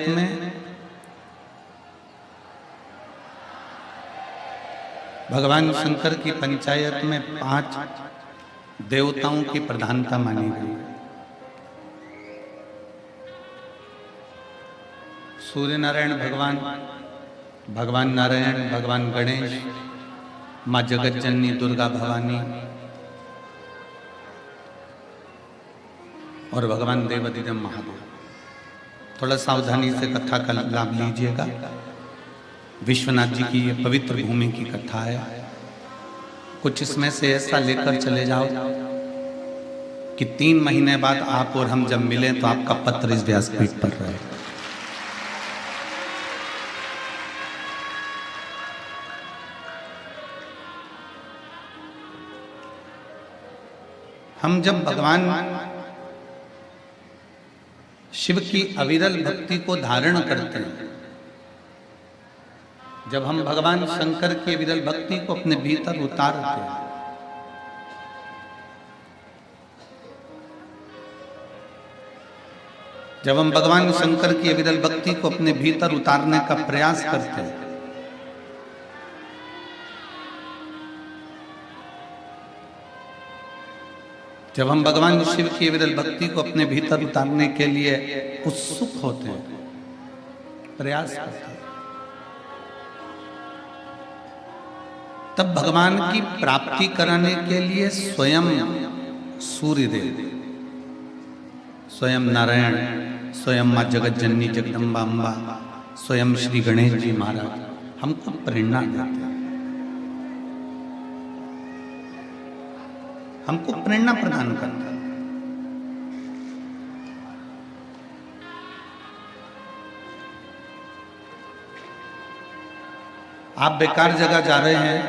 में भगवान शंकर की पंचायत में 5 देवताओं की प्रधानता मानी गई। सूर्य नारायण भगवान, भगवान नारायण, भगवान गणेश, माँ जगत जननी दुर्गा भवानी और भगवान देवाधिदेव महादेव। थोड़ा सावधानी से कथा का लाभ लीजिएगा। विश्वनाथ जी की ये पवित्र भूमि की कथा है। कुछ इसमें से ऐसा लेकर चले जाओ कि 3 महीने बाद आप और हम जब मिलें तो आपका पत्र इस व्यासपीठ पर रहे। हम जब भगवान शिव की अविरल भक्ति को धारण करते हैं, जब हम भगवान शंकर की विरल भक्ति को अपने भीतर उतारते हैं, जब हम भगवान शंकर की विरल भक्ति को अपने भीतर उतारने का प्रयास करते हैं, जब हम भगवान शिव की विरल भक्ति को अपने भीतर उतारने के लिए उत्सुक होते हैं, प्रयास करते हैं, तब भगवान की प्राप्ति कराने के लिए स्वयं सूर्यदेव, स्वयं नारायण, स्वयं माँ जगत जननी जगदम्बा अम्बा, स्वयं श्री गणेश जी महाराज हमको प्रेरणा देते हैं, हमको प्रेरणा प्रदान करता है। आप बेकार जगह जा रहे हैं,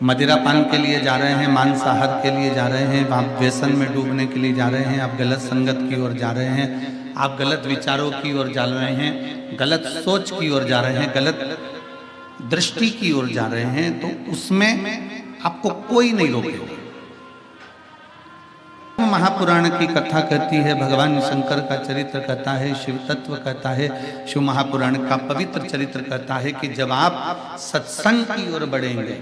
मदिरा पान के लिए जा रहे हैं, मांसाहार के लिए जा रहे हैं, आप व्यसन में डूबने के लिए जा रहे हैं, आप गलत संगत की ओर जा रहे हैं, आप गलत विचारों की ओर जा रहे हैं, गलत सोच की ओर जा रहे हैं, गलत दृष्टि की ओर जा रहे हैं, तो उसमें आपको कोई नहीं रोकेगा। महापुराण की कथा कहती है, भगवान शंकर का चरित्र कहता है, शिव तत्व कहता है, शिव महापुराण का पवित्र चरित्र कहता है कि जब आप सत्संग की ओर बढ़ेंगे,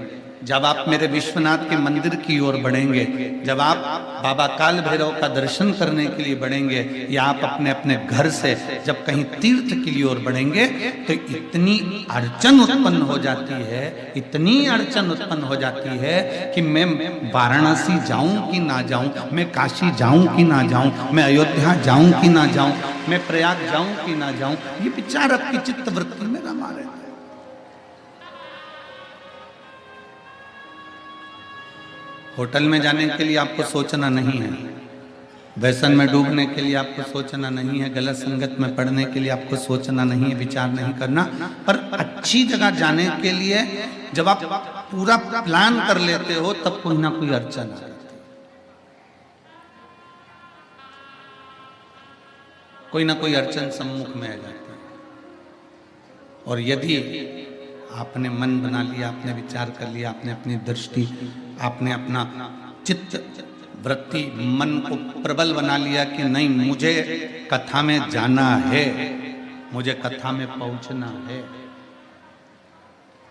जब आप मेरे विश्वनाथ के मंदिर की ओर बढ़ेंगे, जब आप बाबा काल भैरव का दर्शन करने के लिए बढ़ेंगे, या आप अपने अपने घर से जब कहीं तीर्थ के लिए ओर बढ़ेंगे, तो इतनी अड़चन उत्पन्न हो जाती है, इतनी अड़चन उत्पन्न हो जाती है कि मैं वाराणसी जाऊं कि ना जाऊं, मैं काशी जाऊं कि ना जाऊं, मैं अयोध्या जाऊं कि ना जाऊं, मैं प्रयाग जाऊं कि ना जाऊं, ये विचार आपकी चित्त वृत्ति में रमा रहे हैं। होटल में जाने के लिए आपको सोचना नहीं है, व्यसन में डूबने के लिए आपको सोचना नहीं है, गलत संगत में पढ़ने के लिए आपको सोचना नहीं है, विचार नहीं करना। पर अच्छी जगह जाने के लिए जब आप पूरा प्लान कर लेते हो, तब कोई ना कोई अड़चन आ जाती है, कोई ना कोई अड़चन सम्मुख में आ जाती है। और यदि आपने मन बना लिया, आपने विचार कर लिया, आपने अपनी दृष्टि, आपने अपना चित्त वृत्ति, मन को प्रबल बना लिया कि नहीं, मुझे कथा में जाना है, मुझे कथा में पहुंचना है,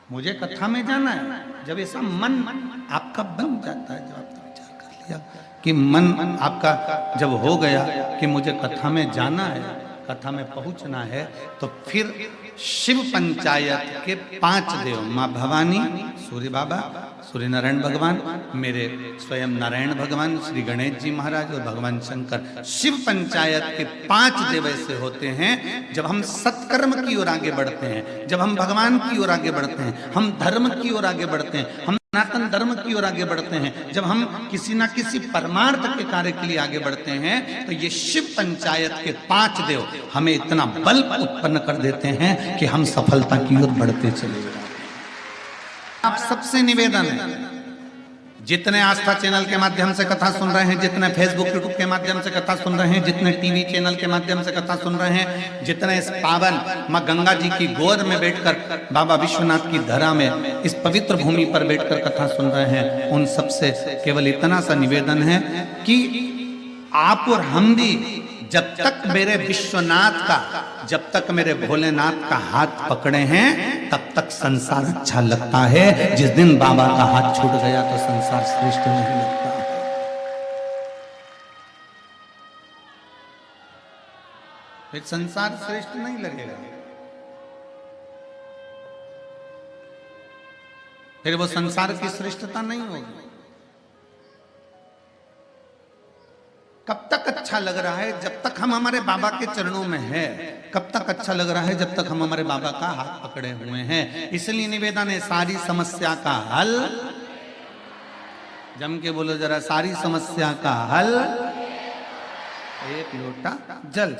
मुझे कथा में जाना है। जब ऐसा मन आपका बन जाता है, जब आपने विचार कर लिया कि मन आपका जब हो गया कि मुझे कथा में जाना है, कथा में पहुंचना है, तो फिर शिव पंचायत के 5 देव, माँ भवानी, सूर्य बाबा, सूर्य नारायण भगवान, मेरे स्वयं नारायण भगवान, श्री गणेश जी महाराज और भगवान शंकर, शिव पंचायत के 5 देव ऐसे होते हैं। जब हम सत्कर्म की ओर आगे बढ़ते हैं, जब हम भगवान की ओर आगे बढ़ते हैं, हम धर्म की ओर आगे बढ़ते हैं, हम सनातन धर्म की ओर आगे बढ़ते हैं, जब हम किसी ना किसी परमार्थ के कार्य के लिए आगे बढ़ते हैं, तो ये शिव पंचायत के 5 देव हमें इतना बल उत्पन्न कर देते हैं कि हम सफलता की ओर बढ़ते चले जाते हैं। आप सबसे निवेदन है, जितने आस्था चैनल के माध्यम से कथा सुन रहे हैं, जितने फेसबुक यूट्यूब के माध्यम से कथा सुन रहे हैं, जितने टीवी चैनल के माध्यम से कथा सुन रहे हैं, जितने इस पावन माँ गंगा जी की गोद में बैठकर बाबा विश्वनाथ की धरा में इस पवित्र भूमि पर बैठकर कथा सुन रहे हैं, उन सबसे केवल इतना सा निवेदन है कि आप और हम भी जब तक मेरे विश्वनाथ का, जब तक मेरे भोलेनाथ का हाथ पकड़े हैं तब तक संसार अच्छा लगता है। जिस दिन बाबा का हाथ छूट गया तो संसार श्रेष्ठ नहीं लगता है। फिर संसार श्रेष्ठ नहीं लगेगा, फिर वो संसार की श्रेष्ठता नहीं होगी। कब तक अच्छा लग रहा है? जब तक हम हमारे बाबा के चरणों में हैं। कब तक अच्छा लग रहा है? जब तक हम हमारे बाबा का हाथ पकड़े हुए हैं। इसलिए निवेदन है, सारी समस्या का हल, जम के बोलो जरा, सारी समस्या का हल एक लोटा जल।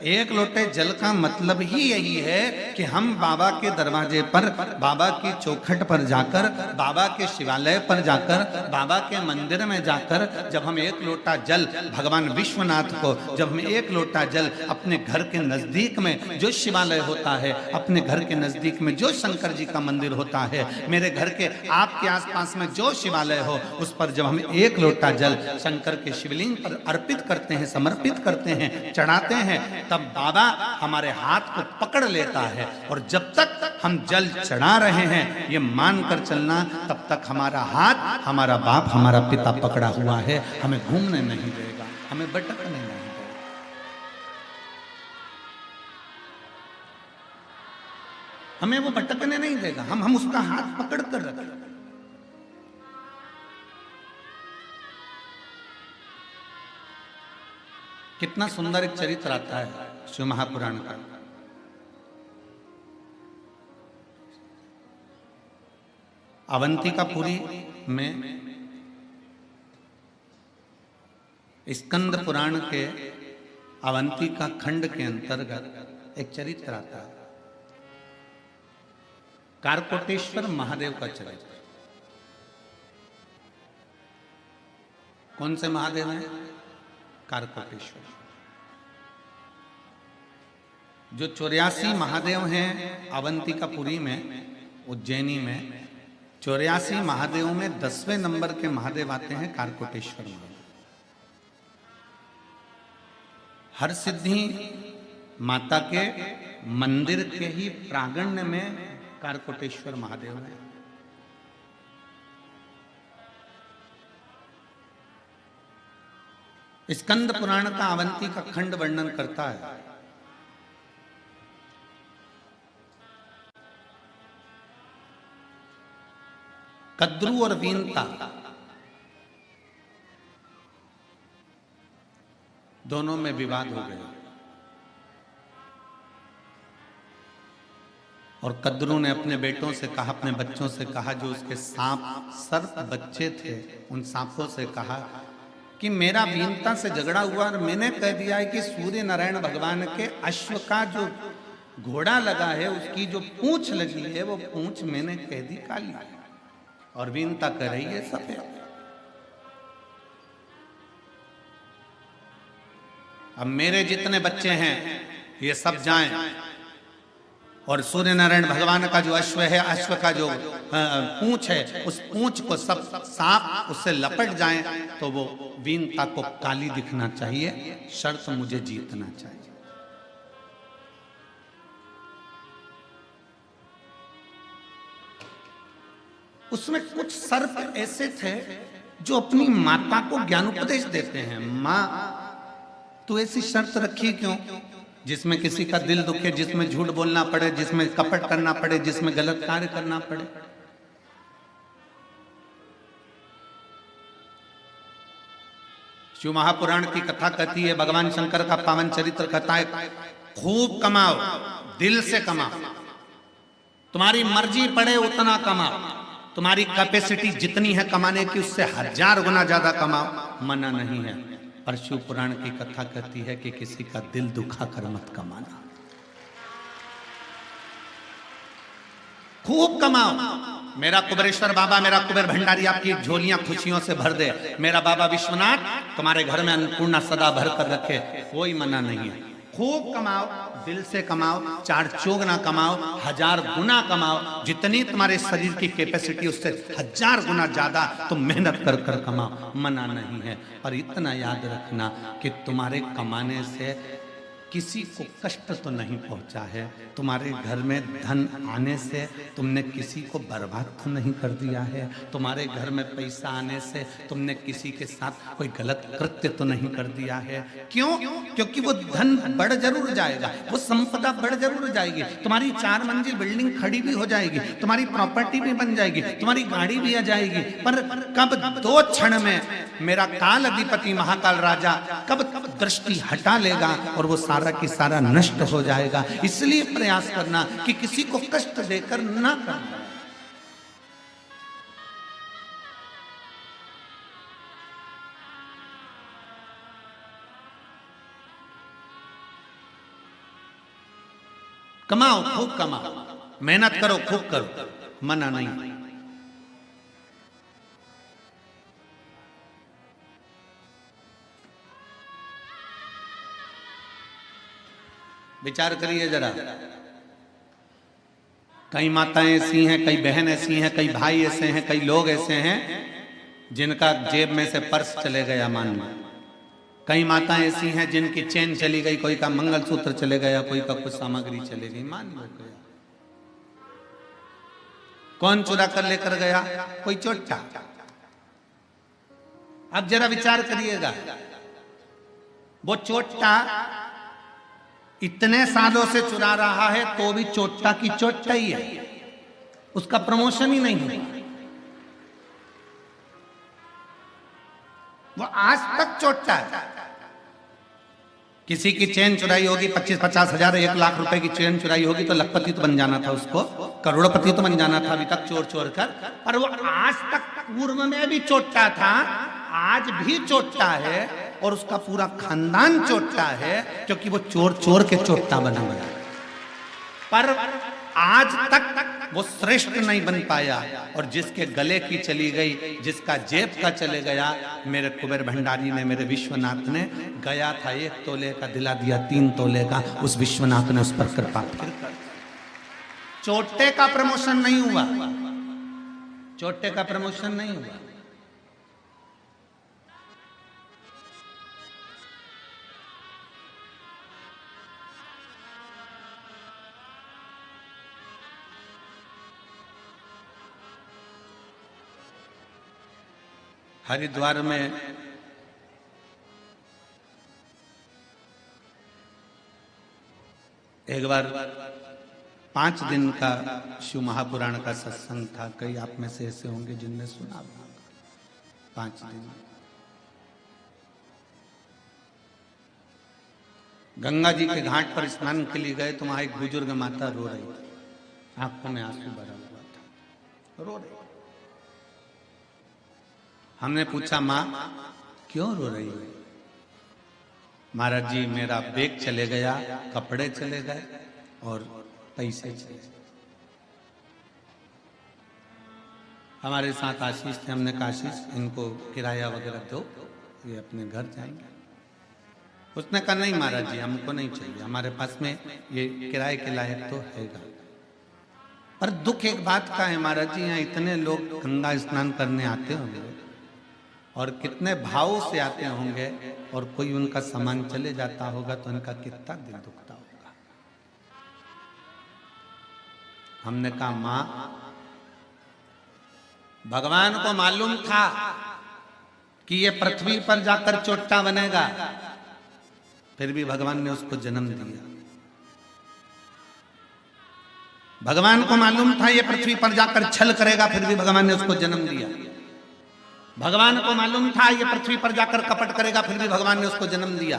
एक लोटे जल का मतलब ही यही है कि हम बाबा के दरवाजे पर, बाबा की चौखट पर जाकर, बाबा के शिवालय पर जाकर, बाबा के मंदिर में जाकर जब हम एक लोटा जल भगवान विश्वनाथ को, जब हम एक लोटा जल अपने घर के नजदीक में जो शिवालय होता है, अपने घर के नजदीक में जो शंकर जी का मंदिर होता है, मेरे घर के आपके आसपास में जो शिवालय हो, उस पर जब हम एक लोटा जल शंकर के शिवलिंग पर अर्पित करते हैं, समर्पित करते हैं, चढ़ाते हैं, तब बाबा हमारे हाथ को पकड़ लेता है। और जब तक हम जल चढ़ा रहे हैं ये मानकर चलना, तब तक हमारा हाथ, हमारा बाप, हमारा पिता पकड़ा हुआ है, हमें घूमने नहीं देगा, हमें भटकने नहीं देगा। हमें वो भटकने नहीं देगा, हम उसका हाथ पकड़ कर रखें। कितना सुंदर एक चरित्र आता है शिव महापुराण का। अवंतिकापुरी में स्कंद पुराण के अवंतिका खंड के अंतर्गत एक चरित्र आता है, कारकोटेश्वर महादेव का चरित्र। कौन से महादेव हैं? कारकोटेश्वर। जो 84 महादेव हैं अवंतिकापुरी में, उज्जैनी में 84 महादेवों में 10वें नंबर के महादेव आते हैं कारकोटेश्वर महादेव। हर सिद्धि माता के मंदिर के ही प्रांगण में कारकोटेश्वर महादेव है। स्कंद पुराण का अवंती का खंड वर्णन करता है। कद्रू और वीनता दोनों में विवाद हो गया और कद्रू ने अपने बेटों से कहा, अपने बच्चों से कहा, जो उसके सांप सर्प बच्चे थे, उन सांपों से कहा कि मेरा वीनता से झगड़ा हुआ और मैंने कह दिया है कि सूर्य नारायण भगवान के अश्व का जो घोड़ा लगा है उसकी जो पूंछ लगी है वो पूंछ मैंने कह दी काली और वीनता कह रही है सफेद। अब मेरे जितने बच्चे हैं ये सब जाएं और सूर्य नारायण भगवान का जो अश्व है, अश्व का जो पूंछ है, उस पूंछ को सब सांप उससे लपट जाएं तो वो वीनता को काली दिखना चाहिए, शर्त मुझे जीतना चाहिए। उसमें कुछ सर्प ऐसे थे जो अपनी माता को ज्ञानोपदेश देते हैं, माँ तू ऐसी शर्त रखी क्यों जिसमें किसी का दिल दुखे, जिसमें झूठ बोलना पड़े, जिसमें कपट करना पड़े, जिसमें गलत कार्य करना पड़े। शिव महापुराण की कथा कहती है, भगवान शंकर का पावन चरित्र कहता है, खूब कमाओ, दिल से कमाओ, तुम्हारी मर्जी पड़े उतना कमाओ, तुम्हारी कैपेसिटी जितनी है कमाने की उससे 1000 गुना ज्यादा कमाओ, मना नहीं है। पर शिव पुराण की कथा कहती है कि किसी का दिल दुखा कर मत कमाना, खूब कमाओ। मेरा कुबेरेश्वर बाबा, मेरा कुबेर भंडारी आपकी झोलियां खुशियों से भर दे, मेरा बाबा विश्वनाथ तुम्हारे घर में अन्नपूर्णा सदा भर कर रखे, कोई मना नहीं है। खूब कमाओ, दिल से कमाओ, चार चौगुना कमाओ, 1000 गुना कमाओ, जितनी तुम्हारे शरीर की कैपेसिटी उससे 1000 गुना ज्यादा तुम मेहनत कर कर कमाओ, मना नहीं है। पर इतना याद रखना कि तुम्हारे कमाने से किसी को कष्ट तो नहीं पहुंचा है, तुम्हारे घर में धन आने से तुमने किसी को बर्बाद तो नहीं कर दिया है, तुम्हारे घर में पैसा आने से तुमने किसी के साथ कोई गलत कृत्य तो नहीं कर दिया है। क्यों? क्योंकि वो धन बढ़ जरूर जाएगा, वो संपदा बढ़ जरूर जाएगी, तुम्हारी 4 मंजिल बिल्डिंग खड़ी भी हो जाएगी, तुम्हारी प्रॉपर्टी भी बन जाएगी, तुम्हारी गाड़ी भी आ जाएगी, पर कब 2 क्षण में मेरा काल अधिपति महाकाल राजा कब दृष्टि हटा लेगा और वो सारा की सारा नष्ट हो जाएगा। इसलिए प्रयास करना कि किसी को कष्ट देकर ना करना। कमाओ, खूब कमाओ, मेहनत करो, खूब करो, मना नहीं। विचार करिए जरा, कई माताएं ऐसी हैं, कई बहन ऐसी हैं, कई भाई ऐसे हैं, कई लोग ऐसे हैं जिनका जेब में से पर्स चले गया मान लो, कई माताएं ऐसी हैं जिनकी चेन चली गई, कोई का मंगलसूत्र चले गया, कोई का कुछ सामग्री चली गई, मान लो गया। कौन चुरा कर लेकर गया? कोई चोटा। अब जरा विचार करिएगा, वो चोटा इतने सालों से चुरा रहा है तो भी चोटा की चोटा ही है, उसका प्रमोशन ही नहीं हुआ। वो आज तक चोटा है। किसी की चेन चुराई होगी, 25-50 हजार 1 लाख रुपए की चेन चुराई होगी तो लखपति तो बन जाना था, उसको करोड़पति तो बन जाना था अभी तक चोर चोर कर, पर वो आज तक पूर्व में भी चोटा था, आज भी चोटा है और उसका पूरा खानदान चोटा है, क्योंकि वो चोर चोर के चोटा बना बना। पर आज तक वो श्रेष्ठ नहीं बन पाया, और जिसके गले की चली गई, जिसका जेब का चले गया, मेरे कुबेर भंडारी ने, मेरे विश्वनाथ ने, गया था 1 तोले का दिला दिया 3 तोले का, उस विश्वनाथ ने उस पर कृपा फिर कर। चोटे का प्रमोशन नहीं हुआ, चोटे का प्रमोशन नहीं हुआ। हरिद्वार में एक बार 5 दिन का शिव महापुराण का सत्संग था। कई आप में से ऐसे होंगे जिनने सुना होगा। 5 दिन गंगा जी के घाट पर स्नान के लिए गए तो वहां एक बुजुर्ग माता रो रही थी, आंखों में आंसू भरा हुआ था, रो रही। हमने पूछा, माँ क्यों रो रही है? महाराज जी मेरा बैग चले गया, कपड़े चले गए और पैसे चले गए। हमारे साथ आशीष थे, हमने कहा आशीष इनको किराया वगैरह दो, ये अपने घर जाएंगे। उसने कहा नहीं महाराज जी हमको नहीं चाहिए, हमारे पास में ये किराए के लायक तो हैगा। पर दुख एक बात का है महाराज जी, यहाँ इतने लोग गंगा स्नान करने आते होंगे और कितने भावों से आते होंगे, और कोई उनका सामान चले जाता होगा तो उनका कितना दिल दुखता होगा। हमने कहा मां, भगवान को मालूम था कि ये पृथ्वी पर जाकर चोटा बनेगा, फिर भी भगवान ने उसको जन्म दिया। भगवान को मालूम था ये पृथ्वी पर जाकर छल करेगा, फिर भी भगवान ने उसको जन्म दिया। भगवान को मालूम था ये पृथ्वी पर जाकर कपट करेगा, फिर भी भगवान ने उसको जन्म दिया।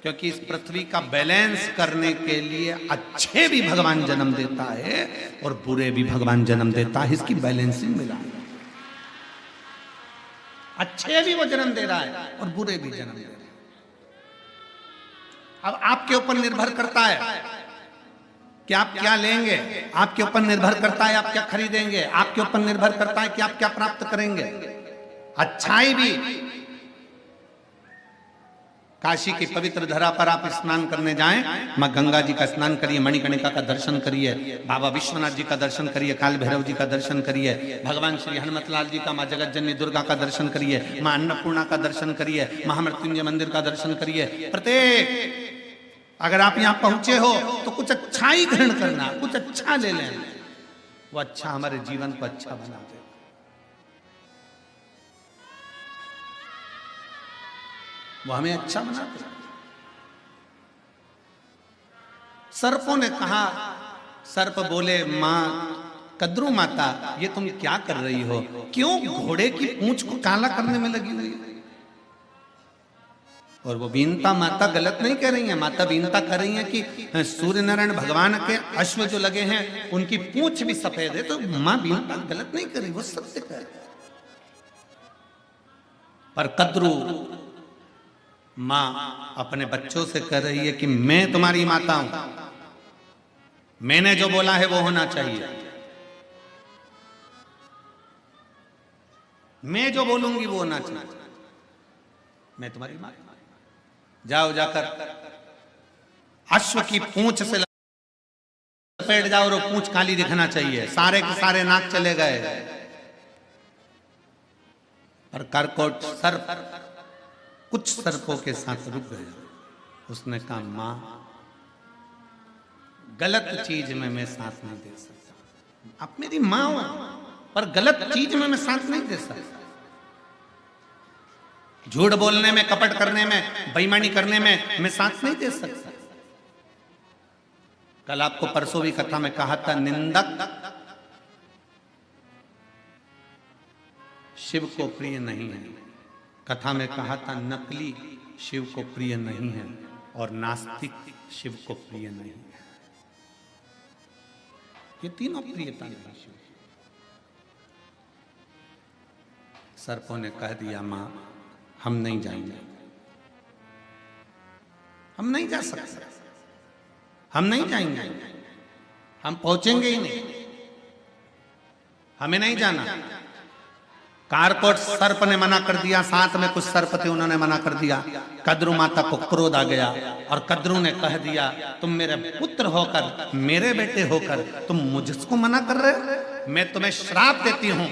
क्योंकि इस पृथ्वी का बैलेंस करने के लिए अच्छे भी भगवान जन्म देता है और बुरे भी भगवान जन्म देता है, इसकी बैलेंसिंग मिला। अच्छे भी वो जन्म दे रहा है और बुरे भी जन्म दे रहे हैं। अब आपके ऊपर निर्भर करता है कि आप क्या लेंगे, आपके ऊपर निर्भर करता है आप क्या खरीदेंगे, आपके ऊपर निर्भर करता है कि आप क्या प्राप्त करेंगे। अच्छाई भी काशी की पवित्र धरा पर आप स्नान करने जाएं, माँ गंगा जी का स्नान करिए, मणिकर्णिका का दर्शन करिए, बाबा विश्वनाथ जी का दर्शन करिए, काल भैरव जी का दर्शन करिए, भगवान श्री हनुमतलाल जी का, माँ जगत जननी दुर्गा का दर्शन करिए, माँ अन्नपूर्णा का दर्शन करिए, महामृत्युंजय मंदिर का दर्शन करिए। प्रत्येक अगर आप यहाँ पहुंचे हो तो कुछ अच्छा ही ग्रहण करना, कुछ अच्छा ले लेना, वो अच्छा हमारे जीवन को अच्छा बना दे। वो हमें अच्छा बनाते। सर्पों ने कहा, सर्प बोले, मां कद्रू माता ये तुम क्या कर रही हो, क्यों घोड़े की पूंछ को काला करने में लगी हुई है? और वो बीनता माता गलत नहीं कह रही है, माता बीनता कर रही है कि सूर्य नारायण भगवान के अश्व जो लगे हैं उनकी पूंछ भी सफेद है। तो मां बीनता गलत नहीं कर रही, वो सत्य कह रही। पर कद्रू मां अपने बच्चों से कह रही है कि मैं तुम्हारी माता हूं, मैंने जो बोला है वो होना चाहिए, मैं जो बोलूंगी वो होना चाहिए, मैं तुम्हारी मां। जाओ जाकर अश्व की पूंछ से लपेट जाओ और पूंछ काली दिखना चाहिए। सारे के सारे नाक चले गए। और करकोट सर्प कुछ सर्पों के साथ रुक गया। उसने कहा, मां गलत चीज में मैं साथ नहीं दे सकता। आप मेरी मां हो, पर गलत चीज में मैं साथ नहीं दे सकता। झूठ बोलने में, कपट करने में, बेईमानी करने में मैं साथ नहीं दे सकता। कल आपको परसों भी कथा में कहा था, निंदक शिव को प्रिय नहीं है। कथा में कहा था, नकली शिव को प्रिय नहीं है और नास्तिक शिव को प्रिय नहीं है। ये तीनों प्रियता नहीं शिव। सर्पों ने कह दिया, मां हम नहीं जाएंगे, हम नहीं जा सकते, हम नहीं जाएंगे, हम पहुंचेंगे ही नहीं, हमें नहीं जाना। कारकोट सर्प ने मना कर दिया, साथ में कुछ सर्प थे उन्होंने मना कर दिया। कद्रू माता को क्रोध आ गया और कद्रू ने कह दिया, तुम मेरे पुत्र होकर, मेरे बेटे होकर तुम मुझको मना कर रहे हो? मैं तुम्हें श्राप देती हूं,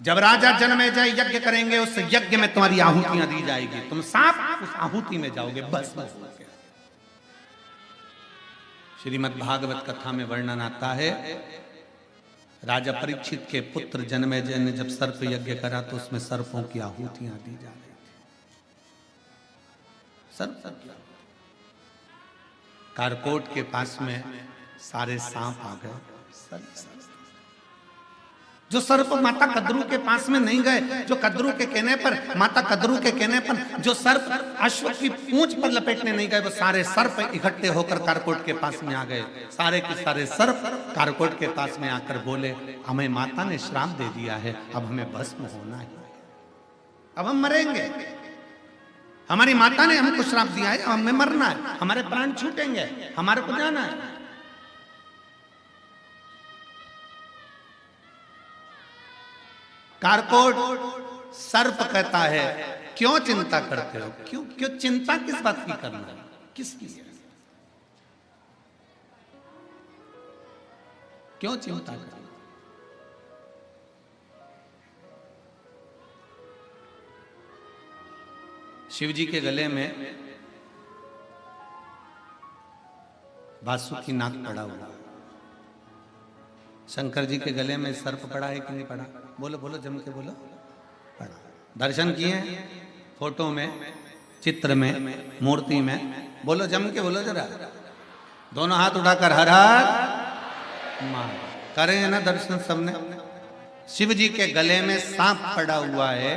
जब राजा जन्मेजय यज्ञ करेंगे उस यज्ञ में तुम्हारी आहुतियां दी जाएगी, तुम साफ उस आहुति में जाओगे। बस बस। श्रीमद् भागवत कथा में वर्णन आता है, राजा परीक्षित के पुत्र जन्मेजय ने जब सर्प यज्ञ करा तो उसमें सर्पों की आहुतियां दी जा रही थी। सर्प कारकोट के पास में सारे सांप आ गए। जो सर्प माता कद्रू के पास में नहीं गए, जो कद्रू के कहने पर, माता कद्रू के कहने पर जो सर्प अश्व की पूंछ पर लपेटने नहीं गए, वो सारे सर्प इकट्ठे होकर कारकोट के पास में आ गए। सारे के सारे सर्प कारकोट के पास में आकर बोले, हमें माता ने श्राप दे दिया है, अब हमें भस्म होना है, अब हम मरेंगे। हमारी माता ने हमको श्राप दिया है, हमें मरना है, हमारे प्राण छूटेंगे, हमारे को जाना है। कारकोट सर्प कहता है, क्यों चिंता करते हो? क्यों क्यों चिंता किस बात की करना है? किसकी? क्यों चिंता करना? शिव जी के गले में वासुकी नाग पड़ा हुआ, शंकर जी के गले में सर्प पड़ा है कि नहीं पड़ा? बोलो बोलो, जम के बोलो। पड़ा। दर्शन किए फोटो में, चित्र में, मूर्ति में? बोलो, जम के बोलो जरा। दोनों हाथ उठाकर हर हर मान करें ना दर्शन सबने। शिव जी के गले में सांप पड़ा हुआ है।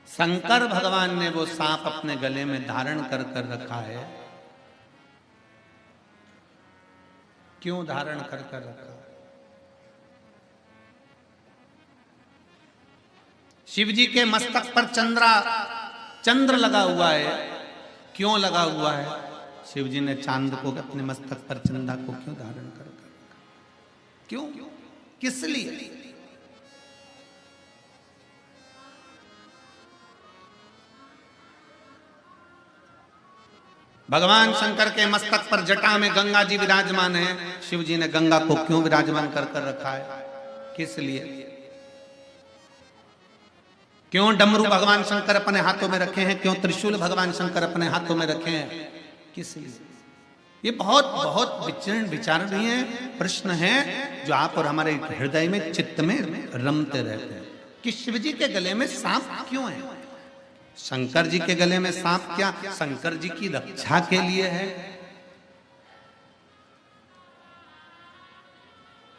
शंकर भगवान ने वो सांप अपने गले में धारण कर कर रखा है। क्यों धारण कर कर रखा? शिव जी के मस्तक पर चंद्र लगा हुआ है। क्यों लगा हुआ है? शिव जी ने चांद को अपने मस्तक पर, चंदा को क्यों धारण कर रखा? क्यों? किस लिए? भगवान शंकर के मस्तक पर जटा में गंगा जी विराजमान है। शिव जी ने गंगा को क्यों विराजमान कर कर रखा है? किस लिए? क्यों डमरू भगवान शंकर अपने हाथों में रखे हैं? क्यों त्रिशूल भगवान शंकर अपने हाथों में रखे हैं? किस लिए? ये बहुत बहुत विचारणीय प्रश्न है जो आप और हमारे हृदय में, चित्त में रमते रहते हैं कि शिव जी के गले में सांप क्यों है? शंकर जी के गले में सांप क्या शंकर जी की रक्षा के लिए है?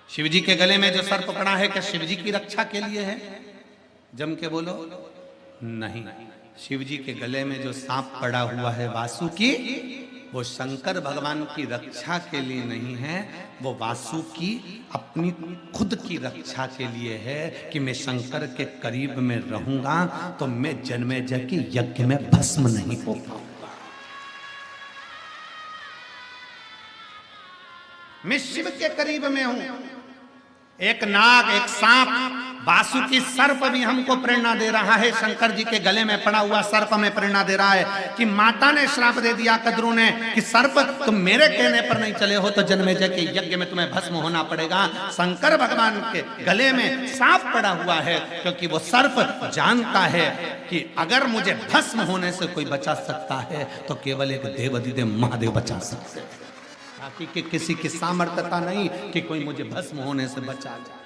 शिव जी के गले में जो सर्प पड़ा है क्या शिव जी की रक्षा के लिए है? जम के बोलो। नहीं, शिव जी के गले में जो सांप पड़ा हुआ है वासुकी, वो शंकर भगवान की रक्षा के लिए नहीं है, वो वासुकी अपनी खुद की रक्षा के लिए है कि मैं शंकर के करीब में रहूंगा तो मैं जन्मेजय के यज्ञ में भस्म नहीं हो पाऊंगा। मैं शिव के करीब में हूं। एक नाग, एक सांप, वासुकी सर्प भी हमको प्रेरणा दे रहा है। शंकर जी के गले में पड़ा हुआ सर्प में प्रेरणा दे रहा है कि माता ने श्राप दे दिया कद्रू ने कि सर्प तुम मेरे कहने पर नहीं चले हो तो जन्मेजय के यज्ञ में तुम्हें भस्म होना पड़ेगा। शंकर भगवान के गले में सांप पड़ा हुआ है क्योंकि वो सर्प जानता है कि अगर मुझे भस्म होने से कोई बचा सकता है तो केवल एक देवाधिदेव महादेव बचा सकते हैं, बाकी कि किसी की सामर्थ्यता नहीं कि कोई मुझे भस्म होने से बचा जाए।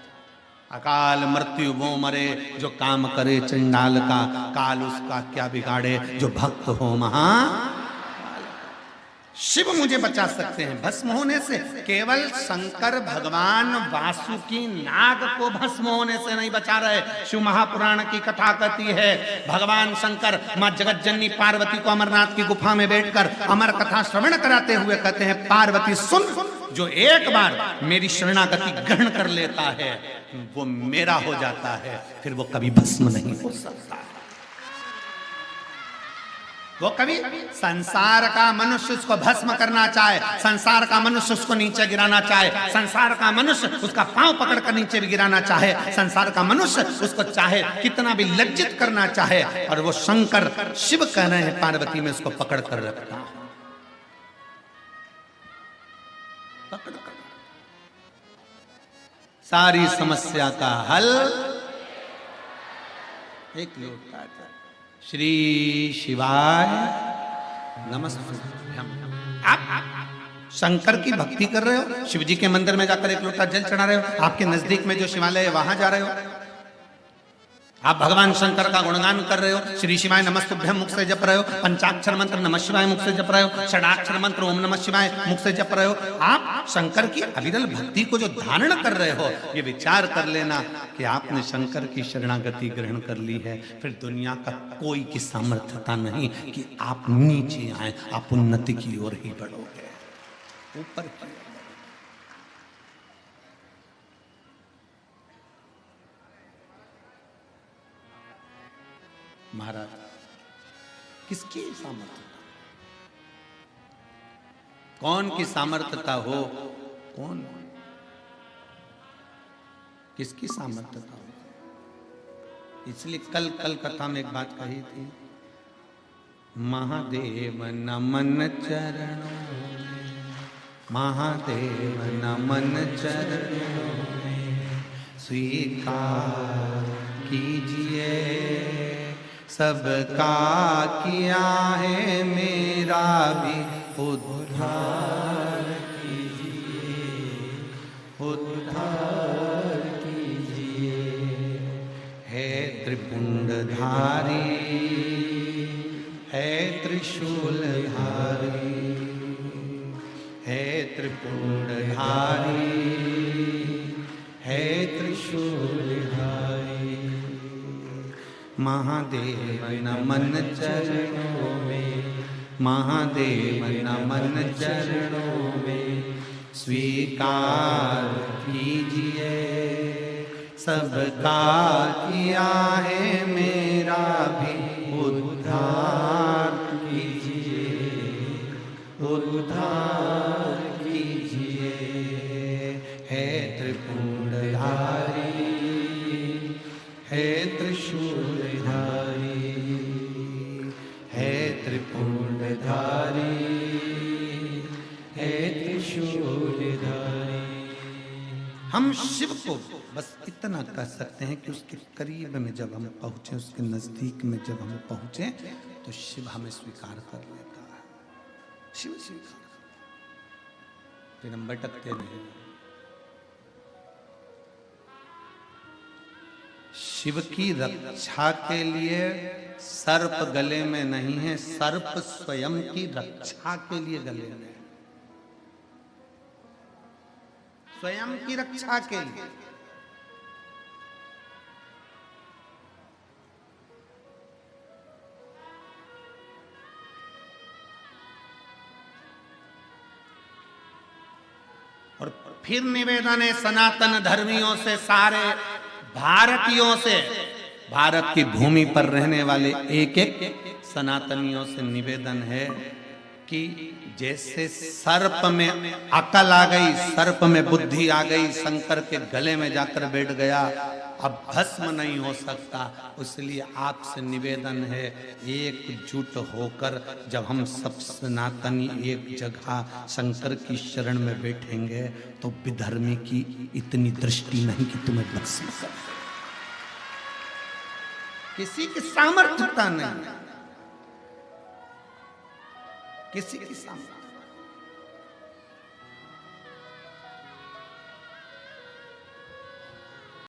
अकाल मृत्यु वो मरे जो काम करे चंडाल का, काल उसका क्या बिगाड़े जो भक्त हो महा। शिव मुझे बचा सकते हैं भस्म होने से। केवल शंकर भगवान वासुकी नाग को भस्म होने से नहीं बचा रहे। शिव महापुराण की कथा कहती है भगवान शंकर मां जगत जननी पार्वती को अमरनाथ की गुफा में बैठकर अमर कथा श्रवण कराते हुए कहते हैं, पार्वती सुन, जो एक बार मेरी शरणागति ग्रहण कर लेता है वो मेरा हो जाता है, फिर वो कभी भस्म नहीं हो सकता। वो कभी संसार का मनुष्य उसको भस्म करना चाहे, संसार का मनुष्य उसको नीचे गिराना चाहे, संसार का मनुष्य उसका पांव पकड़कर नीचे भी गिराना चाहे, संसार का मनुष्य उसको चाहे कितना भी लज्जित करना चाहे, और वो शंकर शिव कह रहे हैं पार्वती में उसको पकड़ कर रखता, पकड़ कर। सारी समस्या का हल एक लोटा था। श्री शिवाय नमस्ते। आप शंकर की भक्ति कर रहे हो, शिव जी के मंदिर में जाकर एक लोटा जल चढ़ा रहे हो, आपके नजदीक में जो शिवालय है वहां जा रहे हो, आप भगवान शंकर का गुणगान कर रहे हो, श्री शिवाय नमस्तुभ्यम मुख से जप रहे हो, पंचाक्षर मंत्र नमः शिवाय मुख से जप रहे हो, षडाक्षर मंत्र ओम नमः शिवाय मुख से जप रहे हो, आप शंकर की अविरल भक्ति को जो धारण कर रहे हो, ये विचार कर लेना कि आपने शंकर की शरणागति ग्रहण कर ली है। फिर दुनिया का कोई की सामर्थ्यता नहीं कि आप नीचे आए, आप उन्नति की ओर ही बढ़ोगे, ऊपर की। महाराज किसकी सामर्थ्यता, कौन की सामर्थ्यता हो, कौन किसकी सामर्थ्यता हो। इसलिए कल कथा में एक बात कही थी, महादेव नमन चरणों में, महादेव नमन चरणों में, स्वीकार कीजिए सबका किया है मेरा भी उद्धार कीजिए, उद्धार कीजिए। है त्रिपुंडधारी, है त्रिशूलधारी, है त्रिपुंडधारी, है त्रिशूलधारी। महादेव नमन चरणों में, महादेव नमन चरणों में, स्वीकार कीजिए सबका किया है मेरा भी उद्धार कीजिए, उद्धार कीजिए। है त्रिपुंडधारी, है त्रिशूलधारी, है त्रिपुंडधारी, हम शिव को बस इतना कह सकते हैं कि उसके करीब में जब हम पहुंचे, उसके नजदीक में जब हम पहुंचे, तो शिव हमें स्वीकार कर लेता है। शिव स्वीकार, फिर हम भटकते नहीं। शिव की रक्षा के लिए सर्प गले में नहीं है, सर्प स्वयं की रक्षा के लिए गले में है, स्वयं की रक्षा के लिए। और फिर निवेदन है सनातन धर्मियों से, सारे भारतीयों से, भारत की भूमि पर रहने वाले एक एक सनातनियों से निवेदन है कि जैसे सर्प में अकल आ गई, सर्प में बुद्धि आ गई, शंकर के गले में जाकर बैठ गया, अब भस्म नहीं हो सकता, इसलिए आपसे निवेदन है एकजुट होकर जब हम सब सनातनी एक जगह शंकर की शरण में बैठेंगे तो विधर्मी की इतनी दृष्टि नहीं कि तुम्हें बख्श सके। किसी की सामर्थ्यता नहीं, किसी की सामर्थ्य